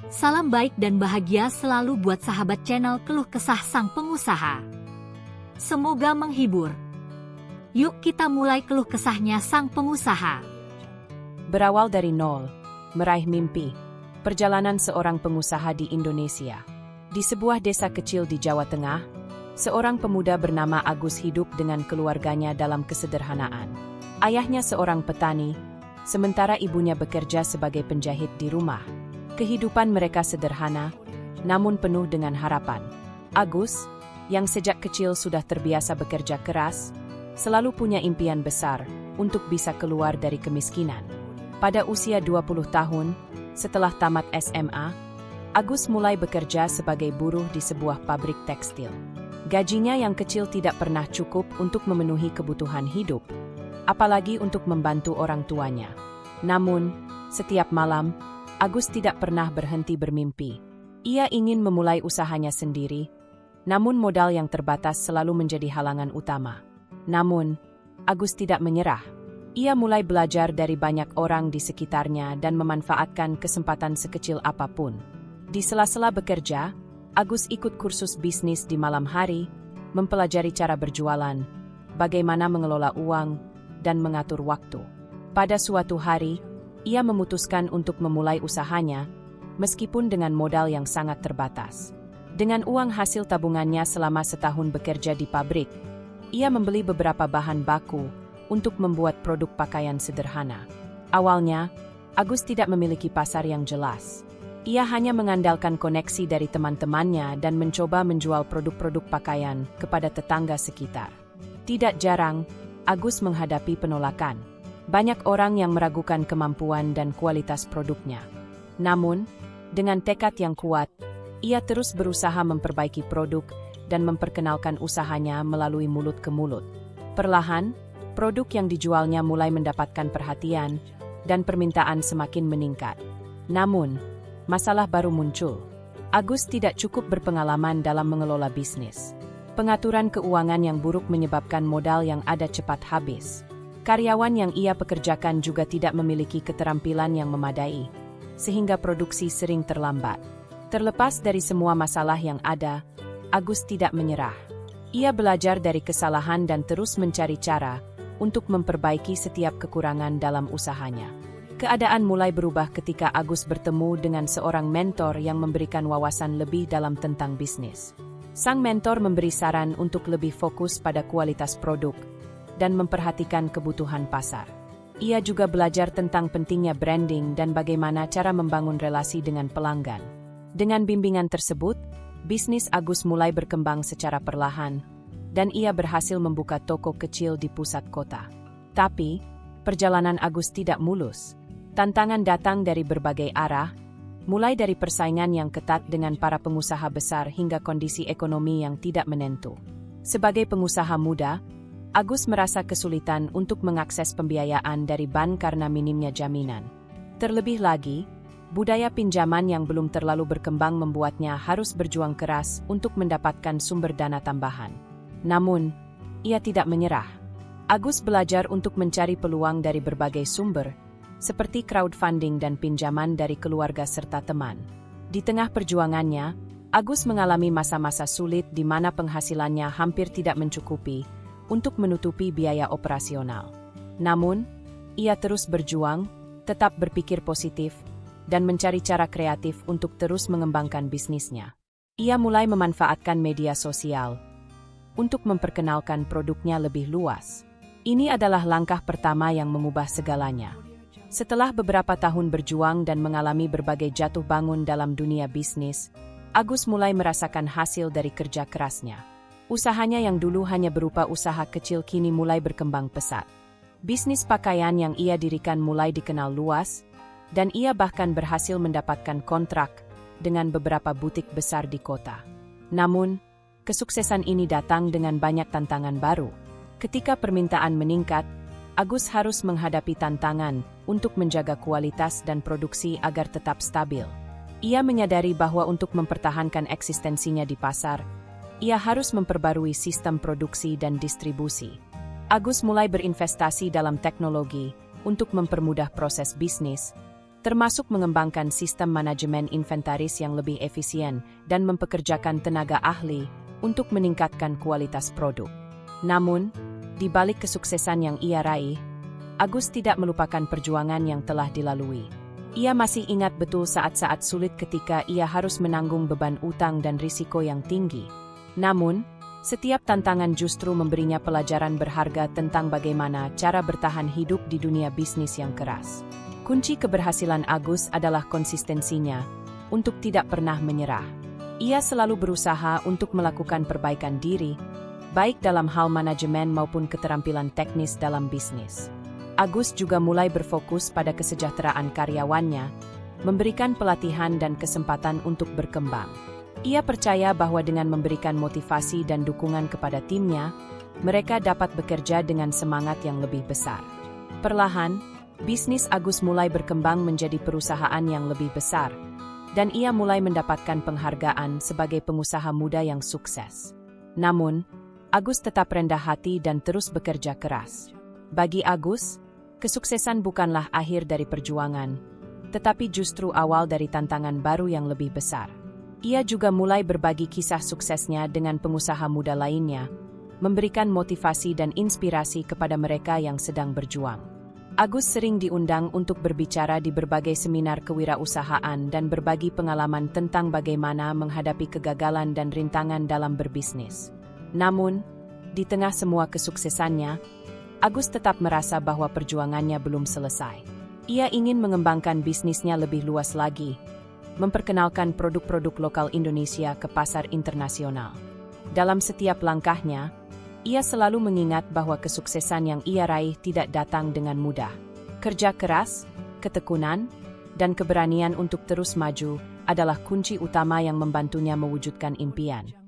Salam baik dan bahagia selalu buat sahabat channel Keluh Kesah Sang Pengusaha. Semoga menghibur. Yuk kita mulai keluh kesahnya sang pengusaha. Berawal dari nol, meraih mimpi. Perjalanan seorang pengusaha di Indonesia. Di sebuah desa kecil di Jawa Tengah, seorang pemuda bernama Agus hidup dengan keluarganya dalam kesederhanaan. Ayahnya seorang petani, sementara ibunya bekerja sebagai penjahit di rumah. Kehidupan mereka sederhana, namun penuh dengan harapan. Agus, yang sejak kecil sudah terbiasa bekerja keras, selalu punya impian besar untuk bisa keluar dari kemiskinan. Pada usia 20 tahun, setelah tamat SMA, Agus mulai bekerja sebagai buruh di sebuah pabrik tekstil. Gajinya yang kecil tidak pernah cukup untuk memenuhi kebutuhan hidup, apalagi untuk membantu orang tuanya. Namun, setiap malam, Agus tidak pernah berhenti bermimpi. Ia ingin memulai usahanya sendiri, namun modal yang terbatas selalu menjadi halangan utama. Namun, Agus tidak menyerah. Ia mulai belajar dari banyak orang di sekitarnya dan memanfaatkan kesempatan sekecil apapun. Di sela-sela bekerja, Agus ikut kursus bisnis di malam hari, mempelajari cara berjualan, bagaimana mengelola uang, dan mengatur waktu. Pada suatu hari, ia memutuskan untuk memulai usahanya, meskipun dengan modal yang sangat terbatas. Dengan uang hasil tabungannya selama setahun bekerja di pabrik, ia membeli beberapa bahan baku untuk membuat produk pakaian sederhana. Awalnya, Agus tidak memiliki pasar yang jelas. Ia hanya mengandalkan koneksi dari teman-temannya dan mencoba menjual produk-produk pakaian kepada tetangga sekitar. Tidak jarang, Agus menghadapi penolakan. Banyak orang yang meragukan kemampuan dan kualitas produknya. Namun, dengan tekad yang kuat, ia terus berusaha memperbaiki produk dan memperkenalkan usahanya melalui mulut ke mulut. Perlahan, produk yang dijualnya mulai mendapatkan perhatian dan permintaan semakin meningkat. Namun, masalah baru muncul. Agus tidak cukup berpengalaman dalam mengelola bisnis. Pengaturan keuangan yang buruk menyebabkan modal yang ada cepat habis. Karyawan yang ia pekerjakan juga tidak memiliki keterampilan yang memadai, sehingga produksi sering terlambat. Terlepas dari semua masalah yang ada, Agus tidak menyerah. Ia belajar dari kesalahan dan terus mencari cara untuk memperbaiki setiap kekurangan dalam usahanya. Keadaan mulai berubah ketika Agus bertemu dengan seorang mentor yang memberikan wawasan lebih dalam tentang bisnis. Sang mentor memberi saran untuk lebih fokus pada kualitas produk dan memperhatikan kebutuhan pasar. Ia juga belajar tentang pentingnya branding dan bagaimana cara membangun relasi dengan pelanggan. Dengan bimbingan tersebut, bisnis Agus mulai berkembang secara perlahan, dan ia berhasil membuka toko kecil di pusat kota. Tapi, perjalanan Agus tidak mulus. Tantangan datang dari berbagai arah, mulai dari persaingan yang ketat dengan para pengusaha besar hingga kondisi ekonomi yang tidak menentu. Sebagai pengusaha muda, Agus merasa kesulitan untuk mengakses pembiayaan dari bank karena minimnya jaminan. Terlebih lagi, budaya pinjaman yang belum terlalu berkembang membuatnya harus berjuang keras untuk mendapatkan sumber dana tambahan. Namun, ia tidak menyerah. Agus belajar untuk mencari peluang dari berbagai sumber, seperti crowdfunding dan pinjaman dari keluarga serta teman. Di tengah perjuangannya, Agus mengalami masa-masa sulit di mana penghasilannya hampir tidak mencukupi untuk menutupi biaya operasional. Namun, ia terus berjuang, tetap berpikir positif, dan mencari cara kreatif untuk terus mengembangkan bisnisnya. Ia mulai memanfaatkan media sosial untuk memperkenalkan produknya lebih luas. Ini adalah langkah pertama yang mengubah segalanya. Setelah beberapa tahun berjuang dan mengalami berbagai jatuh bangun dalam dunia bisnis, Agus mulai merasakan hasil dari kerja kerasnya. Usahanya yang dulu hanya berupa usaha kecil kini mulai berkembang pesat. Bisnis pakaian yang ia dirikan mulai dikenal luas, dan ia bahkan berhasil mendapatkan kontrak dengan beberapa butik besar di kota. Namun, kesuksesan ini datang dengan banyak tantangan baru. Ketika permintaan meningkat, Agus harus menghadapi tantangan untuk menjaga kualitas dan produksi agar tetap stabil. Ia menyadari bahwa untuk mempertahankan eksistensinya di pasar, ia harus memperbarui sistem produksi dan distribusi. Agus mulai berinvestasi dalam teknologi untuk mempermudah proses bisnis, termasuk mengembangkan sistem manajemen inventaris yang lebih efisien dan mempekerjakan tenaga ahli untuk meningkatkan kualitas produk. Namun, di balik kesuksesan yang ia raih, Agus tidak melupakan perjuangan yang telah dilalui. Ia masih ingat betul saat-saat sulit ketika ia harus menanggung beban utang dan risiko yang tinggi. Namun, setiap tantangan justru memberinya pelajaran berharga tentang bagaimana cara bertahan hidup di dunia bisnis yang keras. Kunci keberhasilan Agus adalah konsistensinya untuk tidak pernah menyerah. Ia selalu berusaha untuk melakukan perbaikan diri, baik dalam hal manajemen maupun keterampilan teknis dalam bisnis. Agus juga mulai berfokus pada kesejahteraan karyawannya, memberikan pelatihan dan kesempatan untuk berkembang. Ia percaya bahwa dengan memberikan motivasi dan dukungan kepada timnya, mereka dapat bekerja dengan semangat yang lebih besar. Perlahan, bisnis Agus mulai berkembang menjadi perusahaan yang lebih besar, dan ia mulai mendapatkan penghargaan sebagai pengusaha muda yang sukses. Namun, Agus tetap rendah hati dan terus bekerja keras. Bagi Agus, kesuksesan bukanlah akhir dari perjuangan, tetapi justru awal dari tantangan baru yang lebih besar. Ia juga mulai berbagi kisah suksesnya dengan pengusaha muda lainnya, memberikan motivasi dan inspirasi kepada mereka yang sedang berjuang. Agus sering diundang untuk berbicara di berbagai seminar kewirausahaan dan berbagi pengalaman tentang bagaimana menghadapi kegagalan dan rintangan dalam berbisnis. Namun, di tengah semua kesuksesannya, Agus tetap merasa bahwa perjuangannya belum selesai. Ia ingin mengembangkan bisnisnya lebih luas lagi, memperkenalkan produk-produk lokal Indonesia ke pasar internasional. Dalam setiap langkahnya, ia selalu mengingat bahwa kesuksesan yang ia raih tidak datang dengan mudah. Kerja keras, ketekunan, dan keberanian untuk terus maju adalah kunci utama yang membantunya mewujudkan impian.